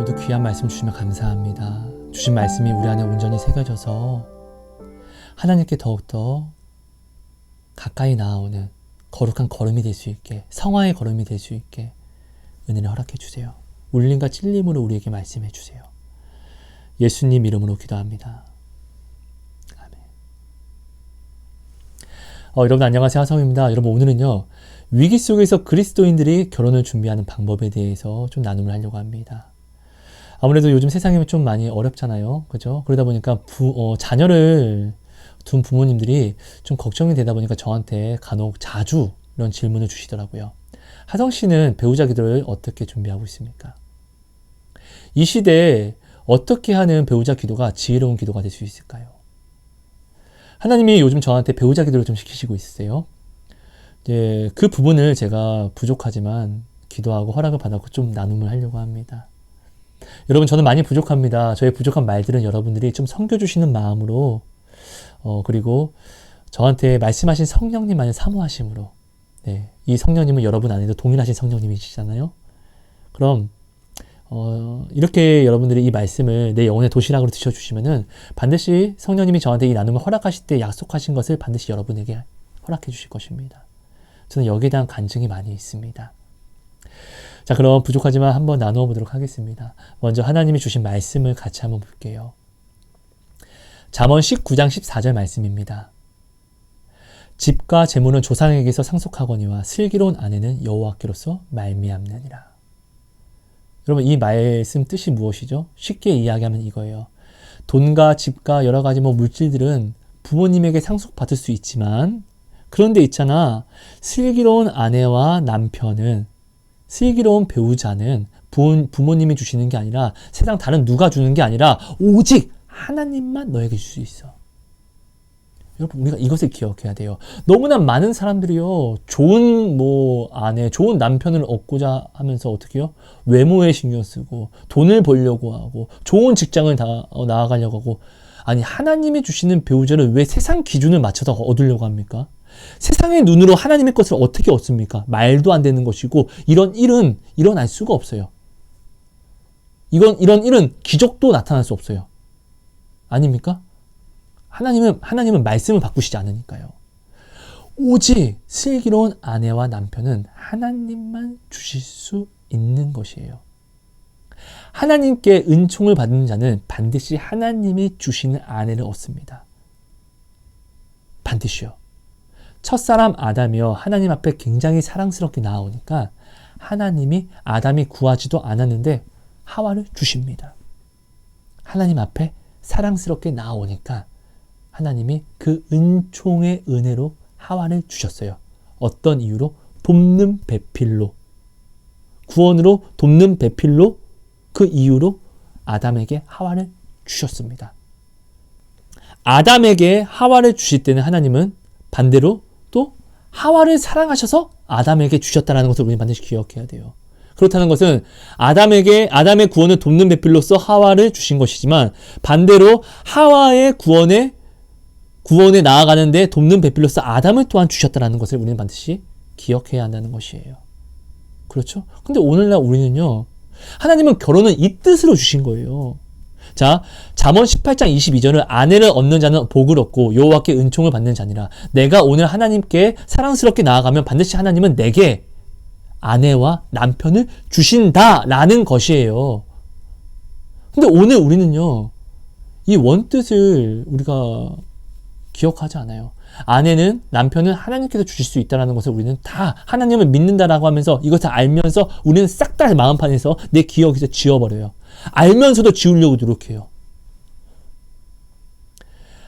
오늘도 귀한 말씀 주시면 감사합니다. 주신 말씀이 우리 안에 온전히 새겨져서 하나님께 더욱더 가까이 나아오는 거룩한 걸음이 될 수 있게, 성화의 걸음이 될 수 있게 은혜를 허락해 주세요. 울림과 찔림으로 우리에게 말씀해 주세요. 예수님 이름으로 기도합니다. 아멘. 여러분 안녕하세요. 하성입니다. 여러분 오늘은요, 위기 속에서 그리스도인들이 결혼을 준비하는 방법에 대해서 좀 나눔을 하려고 합니다. 아무래도 요즘 세상이 좀 많이 어렵잖아요. 그죠? 그러다 보니까 자녀를 둔 부모님들이 좀 걱정이 되다 보니까 저한테 간혹 자주 이런 질문을 주시더라고요. 하성 씨는 배우자 기도를 어떻게 준비하고 있습니까? 이 시대에 어떻게 하는 배우자 기도가 지혜로운 기도가 될 수 있을까요? 하나님이 요즘 저한테 배우자 기도를 좀 시키시고 있으세요. 그 부분을 제가 부족하지만 기도하고 허락을 받았고 좀 나눔을 하려고 합니다. 여러분 저는 많이 부족합니다. 저의 부족한 말들은 여러분들이 좀 섬겨주시는 마음으로 그리고 저한테 말씀하신 성령님만의 사모하심으로, 이 성령님은 여러분 안에도 동일하신 성령님이시잖아요. 그럼 이렇게 여러분들이 이 말씀을 내 영혼의 도시락으로 드셔주시면은 반드시 성령님이 저한테 이 나눔을 허락하실 때 약속하신 것을 반드시 여러분에게 허락해 주실 것입니다. 저는 여기에 대한 간증이 많이 있습니다. 자, 그럼 부족하지만 한번 나누어 보도록 하겠습니다. 먼저 하나님이 주신 말씀을 같이 한번 볼게요. 잠언 19장 14절 말씀입니다. 집과 재물은 조상에게서 상속하거니와 슬기로운 아내는 여호와께로서 말미암느니라. 여러분 이 말씀 뜻이 무엇이죠? 쉽게 이야기하면 이거예요. 돈과 집과 여러 가지 물질들은 부모님에게 상속받을 수 있지만, 그런데 있잖아, 슬기로운 아내와 남편은, 슬기로운 배우자는 부모님이 주시는 게 아니라, 세상 다른 누가 주는 게 아니라 오직 하나님만 너에게 줄 수 있어. 여러분 우리가 이것을 기억해야 돼요. 너무나 많은 사람들이요, 좋은 아내, 좋은 남편을 얻고자 하면서 어떻게 해요? 외모에 신경 쓰고 돈을 벌려고 하고 좋은 직장을 나아가려고 하고, 아니 하나님이 주시는 배우자를 왜 세상 기준을 맞춰서 얻으려고 합니까? 세상의 눈으로 하나님의 것을 어떻게 얻습니까? 말도 안 되는 것이고, 이런 일은 일어날 수가 없어요. 이런 일은 기적도 나타날 수 없어요. 아닙니까? 하나님은 말씀을 바꾸시지 않으니까요. 오직 슬기로운 아내와 남편은 하나님만 주실 수 있는 것이에요. 하나님께 은총을 받는 자는 반드시 하나님이 주시는 아내를 얻습니다. 반드시요. 첫사람 아담이요, 하나님 앞에 굉장히 사랑스럽게 나아오니까 하나님이 아담이 구하지도 않았는데 하와를 주십니다. 하나님 앞에 사랑스럽게 나아오니까 하나님이 그 은총의 은혜로 하와를 주셨어요. 어떤 이유로? 돕는 배필로, 구원으로 돕는 배필로, 그 이유로 아담에게 하와를 주셨습니다. 아담에게 하와를 주실 때는 하나님은 반대로 또 하와를 사랑하셔서 아담에게 주셨다는 것을 우리는 반드시 기억해야 돼요. 그렇다는 것은 아담의 구원을 돕는 배필로서 하와를 주신 것이지만, 반대로 하와의 구원에 나아가는데 돕는 배필로서 아담을 또한 주셨다는 것을 우리는 반드시 기억해야 한다는 것이에요. 그렇죠? 근데 오늘날 우리는요, 하나님은 결혼은 이 뜻으로 주신 거예요. 자, 잠언 18장 22절은 아내를 얻는 자는 복을 얻고 여호와께 은총을 받는 자니라. 내가 오늘 하나님께 사랑스럽게 나아가면 반드시 하나님은 내게 아내와 남편을 주신다라는 것이에요. 근데 오늘 우리는요, 이 원뜻을 우리가 기억하지 않아요. 아내는, 남편은 하나님께서 주실 수 있다는 것을 우리는 다 하나님을 믿는다라고 하면서 이것을 알면서 우리는 싹 다 마음판에서 내 기억에서 지워버려요. 알면서도 지우려고 노력해요.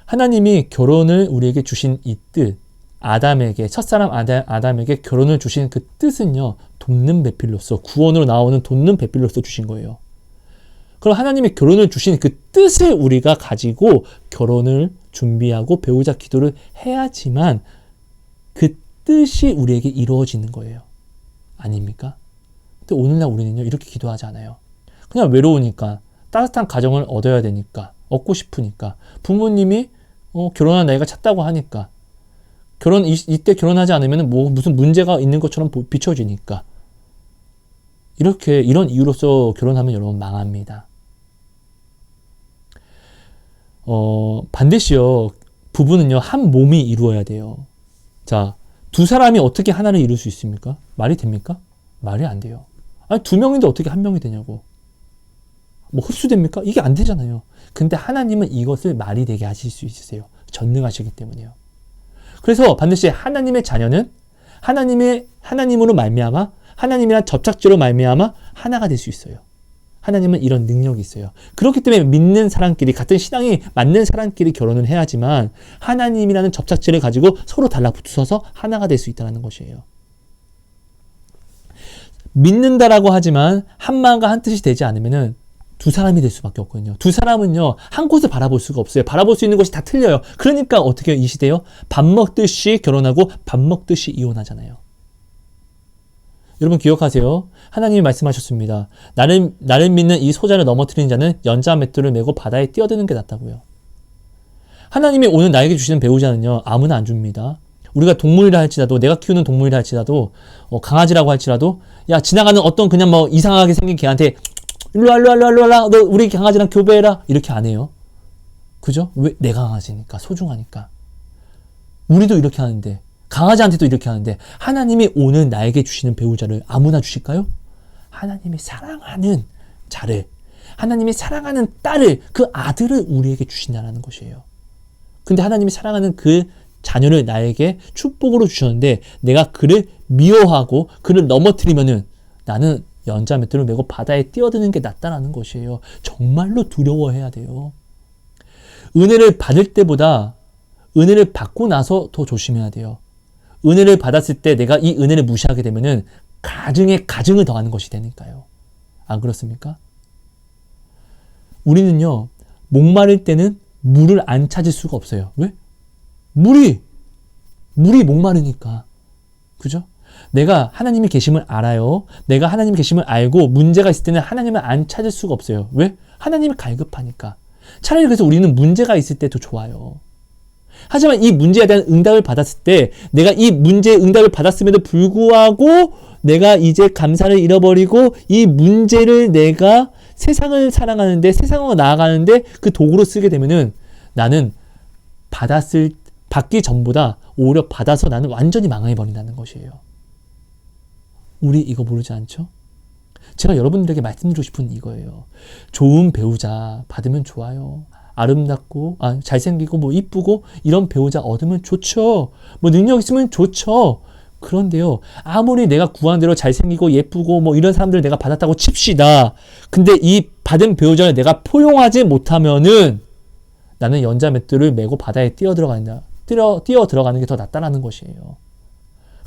하나님이 결혼을 우리에게 주신 이 뜻, 아담에게, 첫사람 아담에게 결혼을 주신 그 뜻은요, 돕는 배필로서, 구원으로 나오는 돕는 배필로서 주신 거예요. 그럼 하나님이 결혼을 주신 그 뜻을 우리가 가지고 결혼을 준비하고 배우자 기도를 해야지만 그 뜻이 우리에게 이루어지는 거예요. 아닙니까? 근데 오늘날 우리는요, 이렇게 기도하지 않아요. 그냥 외로우니까, 따뜻한 가정을 얻어야 되니까, 얻고 싶으니까, 부모님이 결혼할 나이가 찼다고 하니까, 이때 결혼하지 않으면 무슨 문제가 있는 것처럼 비춰지니까, 이런 이유로서 결혼하면 여러분 망합니다. 반드시요, 부부는요, 한 몸이 이루어야 돼요. 자, 두 사람이 어떻게 하나를 이룰 수 있습니까? 말이 됩니까? 말이 안 돼요. 아니, 두 명인데 어떻게 한 명이 되냐고. 뭐 흡수됩니까? 이게 안 되잖아요. 근데 하나님은 이것을 말이 되게 하실 수 있으세요. 전능하시기 때문이에요. 그래서 반드시 하나님의 자녀는 하나님으로 말미암아, 하나님이란 접착제로 말미암아 하나가 될 수 있어요. 하나님은 이런 능력이 있어요. 그렇기 때문에 믿는 사람끼리, 같은 신앙이 맞는 사람끼리 결혼을 해야지만 하나님이라는 접착제를 가지고 서로 달라붙어서 하나가 될 수 있다는 것이에요. 믿는다라고 하지만 한 마음과 한 뜻이 되지 않으면은 두 사람이 될 수밖에 없거든요. 두 사람은요, 한 곳을 바라볼 수가 없어요. 바라볼 수 있는 것이 다 틀려요. 그러니까 어떻게 이 시대요? 밥 먹듯이 결혼하고 밥 먹듯이 이혼하잖아요. 여러분 기억하세요. 하나님이 말씀하셨습니다. 나를 믿는 이 소자를 넘어뜨리는 자는 연자 맷돌을 메고 바다에 뛰어드는 게 낫다고요. 하나님이 오늘 나에게 주시는 배우자는요, 아무나 안 줍니다. 우리가 동물이라 할지라도, 내가 키우는 동물이라 할지라도, 강아지라고 할지라도, 야, 지나가는 어떤 그냥 뭐 이상하게 생긴 개한테 일로 와, 너 우리 강아지랑 교배해라. 이렇게 안 해요. 그죠? 왜? 내가 강아지니까, 소중하니까. 우리도 이렇게 하는데, 강아지한테도 이렇게 하는데, 하나님이 오늘 나에게 주시는 배우자를 아무나 주실까요? 하나님이 사랑하는 자를, 하나님이 사랑하는 딸을, 그 아들을 우리에게 주신다는 것이에요. 근데 하나님이 사랑하는 그 자녀를 나에게 축복으로 주셨는데, 내가 그를 미워하고 그를 넘어뜨리면은 나는 연자 맷돌을 메고 바다에 뛰어드는 게 낫다라는 것이에요. 정말로 두려워해야 돼요. 은혜를 받을 때보다 은혜를 받고 나서 더 조심해야 돼요. 은혜를 받았을 때 내가 이 은혜를 무시하게 되면은 가증에 가증을 더하는 것이 되니까요. 안 그렇습니까? 우리는요, 목마를 때는 물을 안 찾을 수가 없어요. 왜? 물이 목마르니까. 그죠? 내가 하나님이 계심을 알아요. 내가 하나님 계심을 알고 문제가 있을 때는 하나님을 안 찾을 수가 없어요. 왜? 하나님이 갈급하니까. 차라리 그래서 우리는 문제가 있을 때 더 좋아요. 하지만 이 문제에 대한 응답을 받았을 때, 내가 이 문제의 응답을 받았음에도 불구하고 내가 이제 감사를 잃어버리고 이 문제를 내가 세상을 사랑하는데, 세상으로 나아가는데 그 도구로 쓰게 되면은 나는 받기 전보다 오히려 받아서 나는 완전히 망해버린다는 것이에요. 우리 이거 모르지 않죠? 제가 여러분들에게 말씀드리고 싶은 이거예요. 좋은 배우자 받으면 좋아요. 아름답고, 잘생기고, 뭐, 이쁘고, 이런 배우자 얻으면 좋죠. 뭐, 능력 있으면 좋죠. 그런데요, 아무리 내가 구한 대로 잘생기고, 예쁘고, 뭐, 이런 사람들을 내가 받았다고 칩시다. 근데 이 받은 배우자를 내가 포용하지 못하면은 나는 연자 맷돌을 메고 바다에 뛰어 들어가는 게 더 낫다라는 것이에요.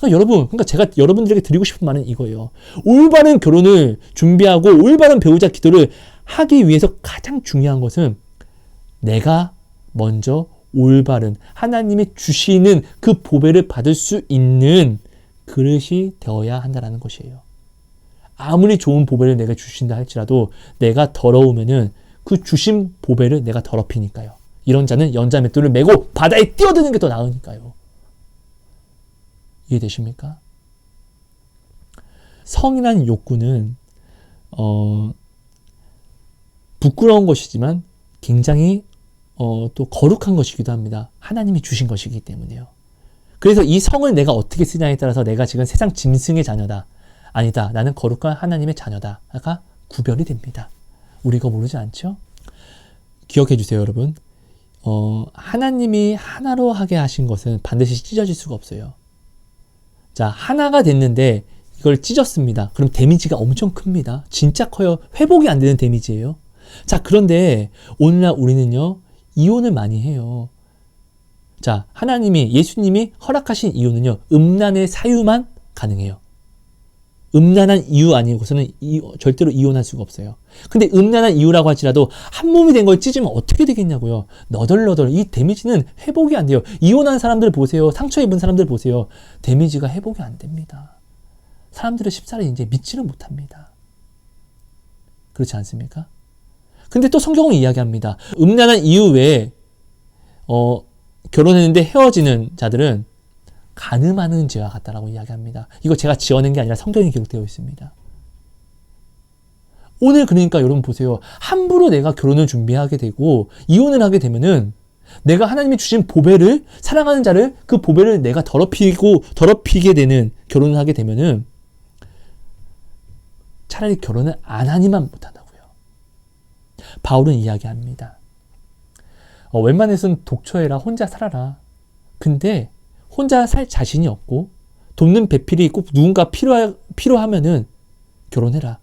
그러니까 제가 여러분들에게 드리고 싶은 말은 이거예요. 올바른 결혼을 준비하고 올바른 배우자 기도를 하기 위해서 가장 중요한 것은 내가 먼저 올바른 하나님이 주시는 그 보배를 받을 수 있는 그릇이 되어야 한다는 것이에요. 아무리 좋은 보배를 내가 주신다 할지라도 내가 더러우면은 그 주신 보배를 내가 더럽히니까요. 이런 자는 연자 맷돌을 메고 바다에 뛰어드는 게 더 나으니까요. 이해되십니까? 성이라는 욕구는 부끄러운 것이지만 굉장히 또 거룩한 것이기도 합니다. 하나님이 주신 것이기 때문에요. 그래서 이 성을 내가 어떻게 쓰냐에 따라서 내가 지금 세상 짐승의 자녀다, 아니다, 나는 거룩한 하나님의 자녀다가 구별이 됩니다. 우리 이거 모르지 않죠? 기억해 주세요, 여러분. 하나님이 하나로 하게 하신 것은 반드시 찢어질 수가 없어요. 자, 하나가 됐는데 이걸 찢었습니다. 그럼 데미지가 엄청 큽니다. 진짜 커요. 회복이 안 되는 데미지예요. 자, 그런데 오늘날 우리는요, 이혼을 많이 해요. 자, 예수님이 허락하신 이혼은요, 음란의 사유만 가능해요. 음란한 이유 아니고서는 절대로 이혼할 수가 없어요. 근데 음란한 이유라고 할지라도 한 몸이 된 걸 찢으면 어떻게 되겠냐고요. 너덜너덜. 이 데미지는 회복이 안 돼요. 이혼한 사람들 보세요. 상처 입은 사람들 보세요. 데미지가 회복이 안 됩니다. 사람들의 십사를 이제 믿지를 못합니다. 그렇지 않습니까? 근데 또 성경은 이야기합니다. 음란한 이유 외에 결혼했는데 헤어지는 자들은 간음하는 죄와 같다라고 이야기합니다. 이거 제가 지어낸 게 아니라 성경에 기록되어 있습니다. 오늘 그러니까 여러분 보세요. 함부로 내가 결혼을 준비하게 되고 이혼을 하게 되면은 내가 하나님이 주신 보배를, 사랑하는 자를, 그 보배를 내가 더럽히게 되는 결혼을 하게 되면은 차라리 결혼을 안 하니만 못한다고요. 바울은 이야기합니다. 웬만해서는 독처해라, 혼자 살아라. 근데 혼자 살 자신이 없고 돕는 배필이 꼭 누군가 필요하면은 결혼해라.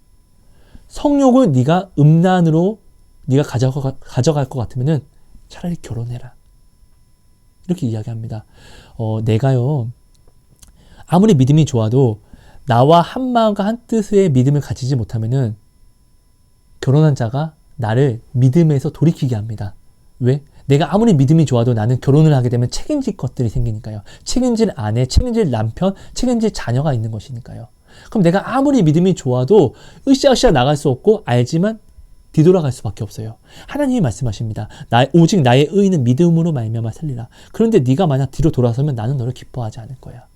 성욕을 네가 음란으로 네가 가져갈 것 같으면은 차라리 결혼해라. 이렇게 이야기합니다. 내가요, 아무리 믿음이 좋아도 나와 한 마음과 한 뜻의 믿음을 가지지 못하면은 결혼한 자가 나를 믿음에서 돌이키게 합니다. 왜? 내가 아무리 믿음이 좋아도 나는 결혼을 하게 되면 책임질 것들이 생기니까요. 책임질 아내, 책임질 남편, 책임질 자녀가 있는 것이니까요. 그럼 내가 아무리 믿음이 좋아도 으쌰으쌰 나갈 수 없고 알지만 뒤돌아갈 수밖에 없어요. 하나님이 말씀하십니다. 오직 나의 의인은 믿음으로 말미암아 살리라. 그런데 네가 만약 뒤로 돌아서면 나는 너를 기뻐하지 않을 거야.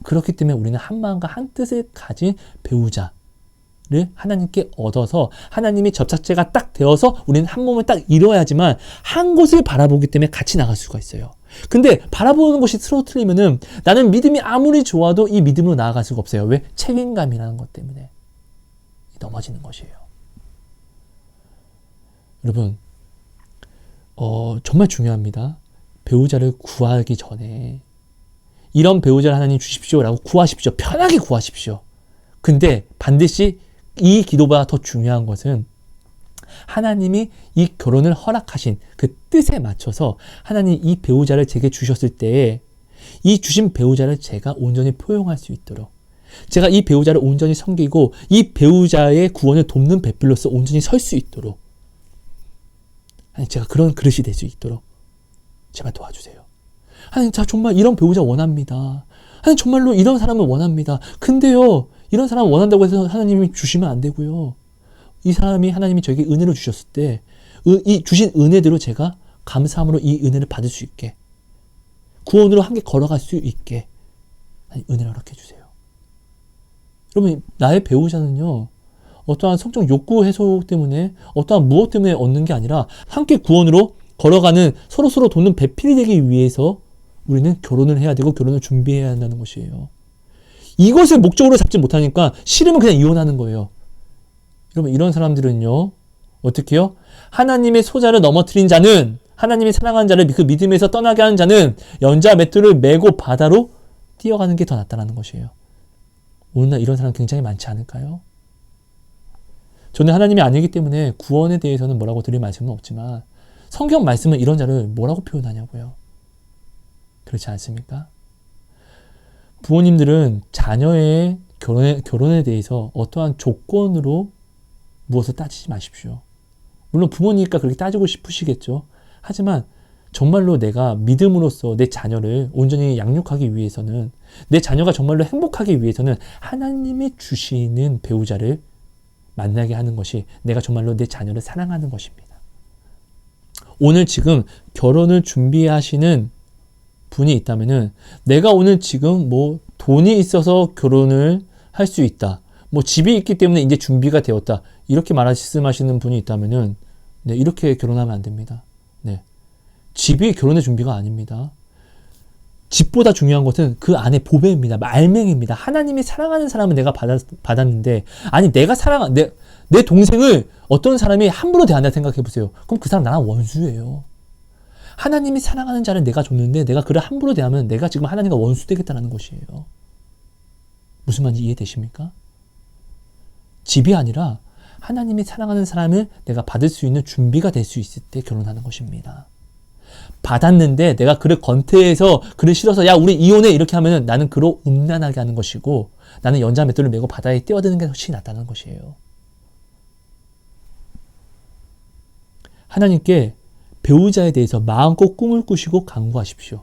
그렇기 때문에 우리는 한 마음과 한 뜻을 가진 배우자를 하나님께 얻어서 하나님이 접착제가 딱 되어서 우리는 한 몸을 딱 이뤄야지만 한 곳을 바라보기 때문에 같이 나갈 수가 있어요. 근데 바라보는 것이 서로 틀리면은 나는 믿음이 아무리 좋아도 이 믿음으로 나아갈 수가 없어요. 왜? 책임감이라는 것 때문에 넘어지는 것이에요. 여러분, 정말 중요합니다. 배우자를 구하기 전에 이런 배우자를 하나님 주십시오라고 구하십시오. 편하게 구하십시오. 근데 반드시 이 기도보다 더 중요한 것은 하나님이 이 결혼을 허락하신 그 뜻에 맞춰서 하나님 이 배우자를 제게 주셨을 때에 이 주신 배우자를 제가 온전히 포용할 수 있도록, 제가 이 배우자를 온전히 섬기고 이 배우자의 구원을 돕는 배필로서 온전히 설 수 있도록, 제가 그런 그릇이 될 수 있도록 제발 도와주세요. 하나님, 자 정말 이런 배우자 원합니다. 하나님, 정말로 이런 사람을 원합니다. 근데요, 이런 사람 원한다고 해서 하나님이 주시면 안 되고요. 이 사람이 하나님이 저에게 은혜를 주셨을 때 이 주신 은혜대로 제가 감사함으로 이 은혜를 받을 수 있게, 구원으로 함께 걸어갈 수 있게 하나님 은혜를 허락해 주세요. 여러분, 나의 배우자는요, 어떠한 성적 욕구 해소 때문에, 어떠한 무엇 때문에 얻는 게 아니라 함께 구원으로 걸어가는, 서로 돕는 배필이 되기 위해서 우리는 결혼을 해야 되고 결혼을 준비해야 한다는 것이에요. 이것을 목적으로 잡지 못하니까 싫으면 그냥 이혼하는 거예요. 여러분, 이런 사람들은요, 어떻게 해요? 하나님의 소자를 넘어뜨린 자는, 하나님이 사랑하는 자를 그 믿음에서 떠나게 하는 자는 연자 맷돌을 메고 바다로 뛰어가는 게 더 낫다는 것이에요. 오늘날 이런 사람 굉장히 많지 않을까요? 저는 하나님이 아니기 때문에 구원에 대해서는 뭐라고 드릴 말씀은 없지만 성경 말씀은 이런 자를 뭐라고 표현하냐고요. 그렇지 않습니까? 부모님들은 자녀의 결혼에 대해서 어떠한 조건으로 무엇을 따지지 마십시오. 물론 부모니까 그렇게 따지고 싶으시겠죠. 하지만 정말로 내가 믿음으로써 내 자녀를 온전히 양육하기 위해서는, 내 자녀가 정말로 행복하기 위해서는 하나님이 주시는 배우자를 만나게 하는 것이 내가 정말로 내 자녀를 사랑하는 것입니다. 오늘 지금 결혼을 준비하시는 분이 있다면은, 내가 오늘 지금 뭐 돈이 있어서 결혼을 할 수 있다, 뭐 집이 있기 때문에 이제 준비가 되었다, 이렇게 말씀하시는 분이 있다면은, 네, 이렇게 결혼하면 안 됩니다. 네, 집이 결혼의 준비가 아닙니다. 집보다 중요한 것은 그 안에 보배입니다. 말맹입니다. 하나님이 사랑하는 사람은 내가 받았는데, 아니 내가 내 동생을 어떤 사람이 함부로 대한다 생각해 보세요. 그럼 그 사람 나랑 원수예요. 하나님이 사랑하는 자를 내가 줬는데 내가 그를 함부로 대하면 내가 지금 하나님과 원수 되겠다는 것이에요. 무슨 말인지 이해되십니까? 집이 아니라 하나님이 사랑하는 사람을 내가 받을 수 있는 준비가 될 수 있을 때 결혼하는 것입니다. 받았는데 내가 그를 권태해서 그를 싫어서 야 우리 이혼해 이렇게 하면은 나는 그로 음란하게 하는 것이고, 나는 연자 맷돌을 메고 바다에 뛰어드는 게 훨씬 낫다는 것이에요. 하나님께 배우자에 대해서 마음껏 꿈을 꾸시고 간구하십시오.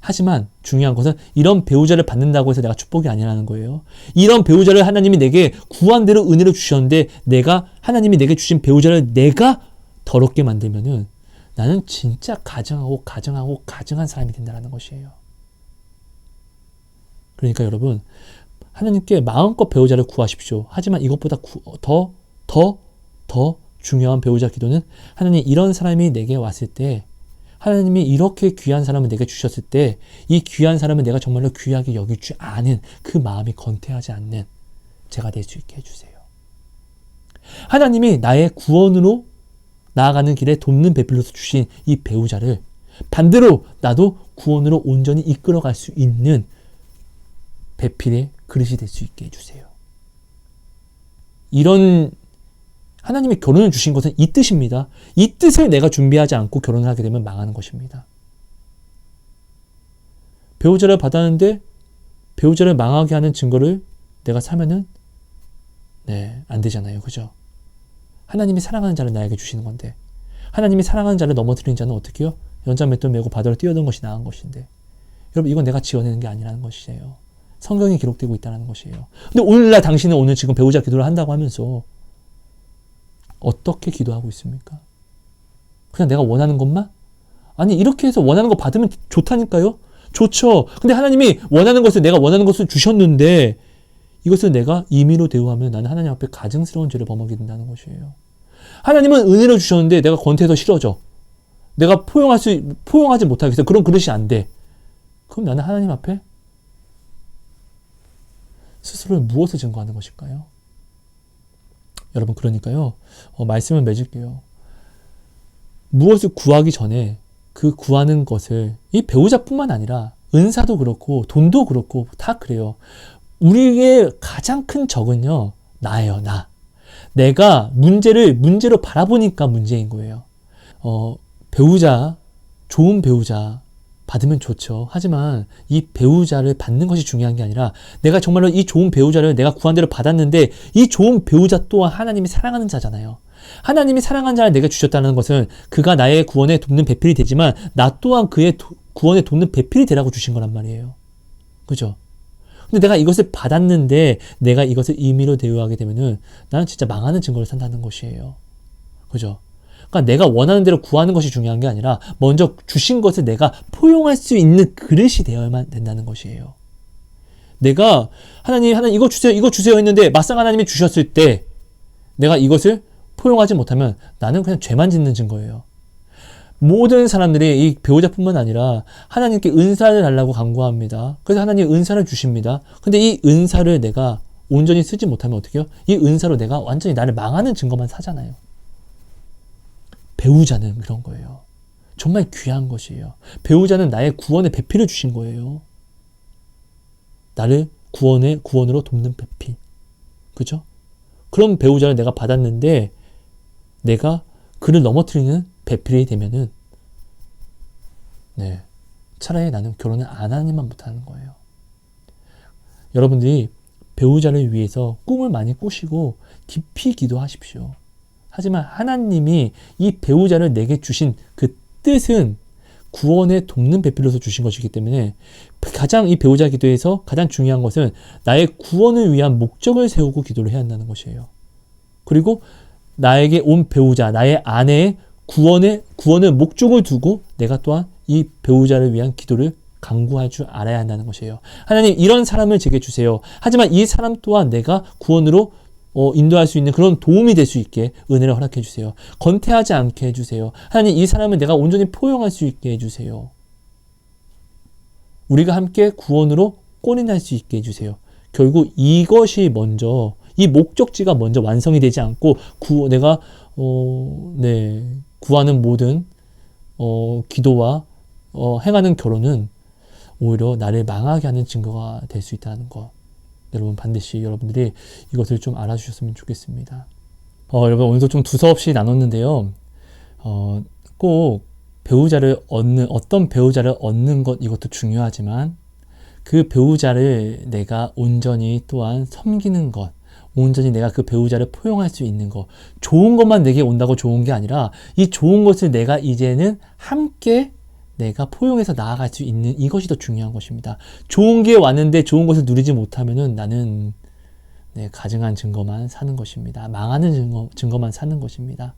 하지만 중요한 것은 이런 배우자를 받는다고 해서 내가 축복이 아니라는 거예요. 이런 배우자를 하나님이 내게 구한 대로 은혜를 주셨는데 하나님이 내게 주신 배우자를 내가 더럽게 만들면은 나는 진짜 가증한 사람이 된다는 것이에요. 그러니까 여러분, 하나님께 마음껏 배우자를 구하십시오. 하지만 이것보다 더 더 중요한 배우자 기도는 하나님 이런 사람이 내게 왔을 때 하나님이 이렇게 귀한 사람을 내게 주셨을 때 이 귀한 사람을 내가 정말로 귀하게 여길 줄 아는 그 마음이 건태하지 않는 제가 될 수 있게 해주세요. 하나님이 나의 구원으로 나아가는 길에 돕는 배필로서 주신 이 배우자를 반대로 나도 구원으로 온전히 이끌어갈 수 있는 배필의 그릇이 될 수 있게 해주세요. 이런 하나님이 결혼을 주신 것은 이 뜻입니다. 이 뜻을 내가 준비하지 않고 결혼을 하게 되면 망하는 것입니다. 배우자를 받았는데 배우자를 망하게 하는 증거를 내가 사면은 안 되잖아요. 그죠? 하나님이 사랑하는 자를 나에게 주시는 건데 하나님이 사랑하는 자를 넘어뜨리는 자는 어떻게 해요? 연장맷돌 메고 바다로 뛰어든 것이 나은 것인데 여러분 이건 내가 지어내는 게 아니라는 것이에요. 성경에 기록되고 있다는 것이에요. 근데 오늘날 당신은 오늘 지금 배우자 기도를 한다고 하면서 어떻게 기도하고 있습니까? 그냥 내가 원하는 것만? 아니 이렇게 해서 원하는 거 받으면 좋다니까요? 좋죠. 근데 하나님이 원하는 것을 내가 원하는 것을 주셨는데 이것을 내가 임의로 대우하면 나는 하나님 앞에 가증스러운 죄를 범하게 된다는 것이에요. 하나님은 은혜로 주셨는데 내가 권태해서 싫어져. 내가 포용하지 못하겠어. 그런 그릇이 안 돼. 그럼 나는 하나님 앞에 스스로를 무엇을 증거하는 것일까요? 여러분 그러니까요. 말씀을 맺을게요. 무엇을 구하기 전에 그 구하는 것을 이 배우자뿐만 아니라 은사도 그렇고 돈도 그렇고 다 그래요. 우리의 가장 큰 적은요. 나예요. 나. 내가 문제로 바라보니까 문제인 거예요. 배우자, 좋은 배우자 받으면 좋죠. 하지만 이 배우자를 받는 것이 중요한 게 아니라 내가 정말로 이 좋은 배우자를 내가 구한 대로 받았는데 이 좋은 배우자 또한 하나님이 사랑하는 자잖아요. 하나님이 사랑하는 자를 내게 주셨다는 것은 그가 나의 구원에 돕는 배필이 되지만 나 또한 그의 구원에 돕는 배필이 되라고 주신 거란 말이에요. 그죠? 근데 내가 이것을 받았는데 내가 이것을 임의로 대우하게 되면은 나는 진짜 망하는 증거를 산다는 것이에요. 그죠? 그러니까 내가 원하는 대로 구하는 것이 중요한 게 아니라 먼저 주신 것을 내가 포용할 수 있는 그릇이 되어야만 된다는 것이에요. 내가 하나님 이거 주세요 했는데 막상 하나님이 주셨을 때 내가 이것을 포용하지 못하면 나는 그냥 죄만 짓는 증거예요. 모든 사람들이 이 배우자뿐만 아니라 하나님께 은사를 달라고 간구합니다. 그래서 하나님 은사를 주십니다. 근데 이 은사를 내가 온전히 쓰지 못하면 어떻게 해요? 이 은사로 내가 완전히 나를 망하는 증거만 사잖아요. 배우자는 그런 거예요. 정말 귀한 것이에요. 배우자는 나의 구원의 배필을 주신 거예요. 나를 구원으로 돕는 배필. 그죠? 그런 배우자를 내가 받았는데 내가 그를 넘어뜨리는 배필이 되면은 차라리 나는 결혼을 안 하는 일만 못하는 거예요. 여러분들이 배우자를 위해서 꿈을 많이 꾸시고 깊이 기도하십시오. 하지만 하나님이 이 배우자를 내게 주신 그 뜻은 구원에 돕는 배필로서 주신 것이기 때문에 가장 이 배우자 기도에서 가장 중요한 것은 나의 구원을 위한 목적을 세우고 기도를 해야 한다는 것이에요. 그리고 나에게 온 배우자, 나의 아내의 구원을 목적을 두고 내가 또한 이 배우자를 위한 기도를 간구할 줄 알아야 한다는 것이에요. 하나님 이런 사람을 제게 주세요. 하지만 이 사람 또한 내가 구원으로 인도할 수 있는 그런 도움이 될 수 있게 은혜를 허락해 주세요. 건태하지 않게 해주세요. 하나님 이 사람을 내가 온전히 포용할 수 있게 해주세요. 우리가 함께 구원으로 꼬리날 수 있게 해주세요. 결국 이것이 먼저 이 목적지가 먼저 완성이 되지 않고 내가 구하는 모든 기도와 행하는 결혼은 오히려 나를 망하게 하는 증거가 될 수 있다는 것. 여러분 반드시 여러분들이 이것을 좀 알아주셨으면 좋겠습니다. 여러분 오늘도 좀 두서없이 나눴는데요. 꼭 어떤 배우자를 얻는 것 이것도 중요하지만 그 배우자를 내가 온전히 또한 섬기는 것, 온전히 내가 그 배우자를 포용할 수 있는 것, 좋은 것만 내게 온다고 좋은 게 아니라 이 좋은 것을 내가 이제는 함께 내가 포용해서 나아갈 수 있는 이것이 더 중요한 것입니다. 좋은 게 왔는데 좋은 것을 누리지 못하면은 나는 가증한 증거만 사는 것입니다. 망하는 증거만 사는 것입니다.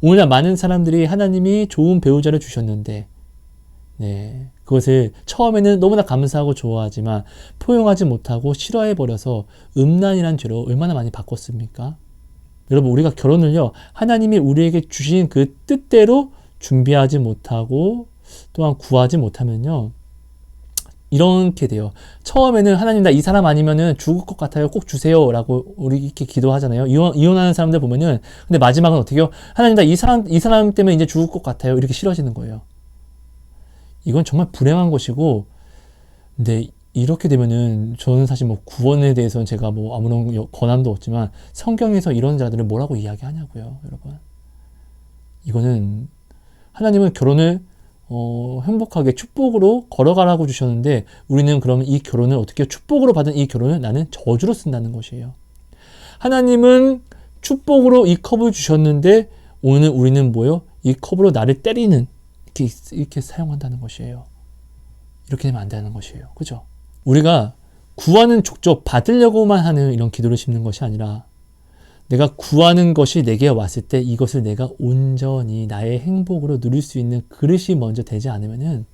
오늘날 많은 사람들이 하나님이 좋은 배우자를 주셨는데 그것을 처음에는 너무나 감사하고 좋아하지만 포용하지 못하고 싫어해버려서 음란이란 죄로 얼마나 많이 바꿨습니까? 여러분, 우리가 결혼을요, 하나님이 우리에게 주신 그 뜻대로 준비하지 못하고 또한 구하지 못하면요, 이렇게 돼요. 처음에는 하나님, 나 이 사람 아니면은 죽을 것 같아요. 꼭 주세요. 라고 우리 이렇게 기도하잖아요. 이혼하는 사람들 보면은, 근데 마지막은 어떻게 해요? 하나님, 나 이 사람 때문에 이제 죽을 것 같아요. 이렇게 싫어지는 거예요. 이건 정말 불행한 것이고, 근데 이렇게 되면은 저는 사실 뭐 구원에 대해서는 제가 뭐 아무런 권한도 없지만 성경에서 이런 자들을 뭐라고 이야기하냐고요, 여러분. 이거는 하나님은 결혼을 행복하게 축복으로 걸어가라고 주셨는데 우리는 그러면 이 결혼을 어떻게 축복으로 받은 이 결혼을 나는 저주로 쓴다는 것이에요. 하나님은 축복으로 이 컵을 주셨는데 오늘 우리는 뭐요? 이 컵으로 나를 때리는 이렇게 사용한다는 것이에요. 이렇게 되면 안 되는 것이에요. 그죠? 우리가 구하는 족족 받으려고만 하는 이런 기도를 심는 것이 아니라 내가 구하는 것이 내게 왔을 때 이것을 내가 온전히 나의 행복으로 누릴 수 있는 그릇이 먼저 되지 않으면은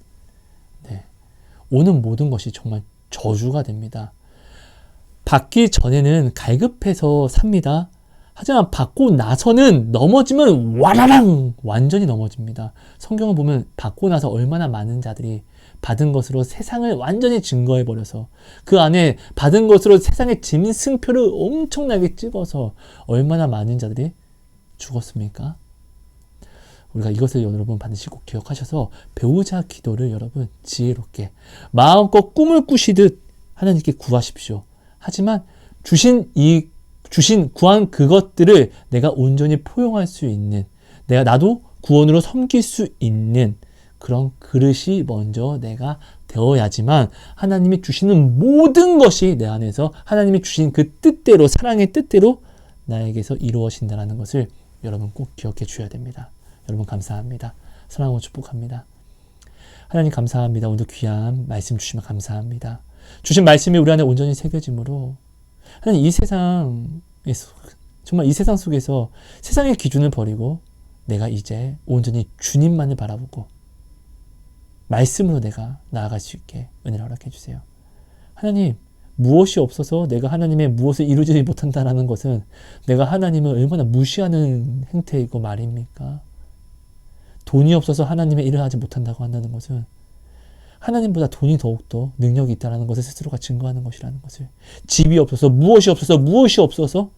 오는 모든 것이 정말 저주가 됩니다. 받기 전에는 갈급해서 삽니다. 하지만 받고 나서는 넘어지면 와라랑 완전히 넘어집니다. 성경을 보면 받고 나서 얼마나 많은 자들이 받은 것으로 세상을 완전히 증거해버려서 그 안에 받은 것으로 세상의 짐승표를 엄청나게 찍어서 얼마나 많은 자들이 죽었습니까? 우리가 이것을 여러분 반드시 꼭 기억하셔서 배우자 기도를 여러분 지혜롭게 마음껏 꿈을 꾸시듯 하나님께 구하십시오. 하지만 구한 그것들을 내가 온전히 포용할 수 있는, 나도 구원으로 섬길 수 있는 그런 그릇이 먼저 내가 되어야지만 하나님이 주시는 모든 것이 내 안에서 하나님이 주신 그 뜻대로, 사랑의 뜻대로 나에게서 이루어진다는 것을 여러분 꼭 기억해 주셔야 됩니다. 여러분 감사합니다. 사랑하고 축복합니다. 하나님 감사합니다. 오늘도 귀한 말씀 주시면 감사합니다. 주신 말씀이 우리 안에 온전히 새겨짐으로 하나님 이 세상에서, 정말 이 세상 속에서 세상의 기준을 버리고 내가 이제 온전히 주님만을 바라보고 말씀으로 내가 나아갈 수 있게 은혜를 허락해 주세요. 하나님, 무엇이 없어서 내가 하나님의 무엇을 이루지 못한다는 것은 내가 하나님을 얼마나 무시하는 행태이고 말입니까? 돈이 없어서 하나님의 일을 하지 못한다고 한다는 것은 하나님보다 돈이 더욱더 능력이 있다는 것을 스스로가 증거하는 것이라는 것을, 집이 없어서 무엇이 없어서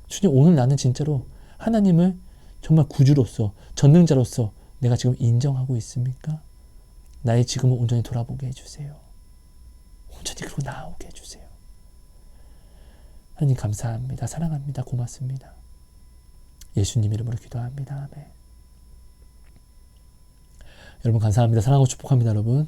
주님, 오늘 나는 진짜로 하나님을 정말 구주로서 전능자로서 내가 지금 인정하고 있습니까? 나의 지금을 온전히 돌아보게 해주세요. 온전히 그리고 나아오게 해주세요. 하나님 감사합니다. 사랑합니다. 고맙습니다. 예수님 이름으로 기도합니다. 아멘. 여러분 감사합니다. 사랑하고 축복합니다. 여러분.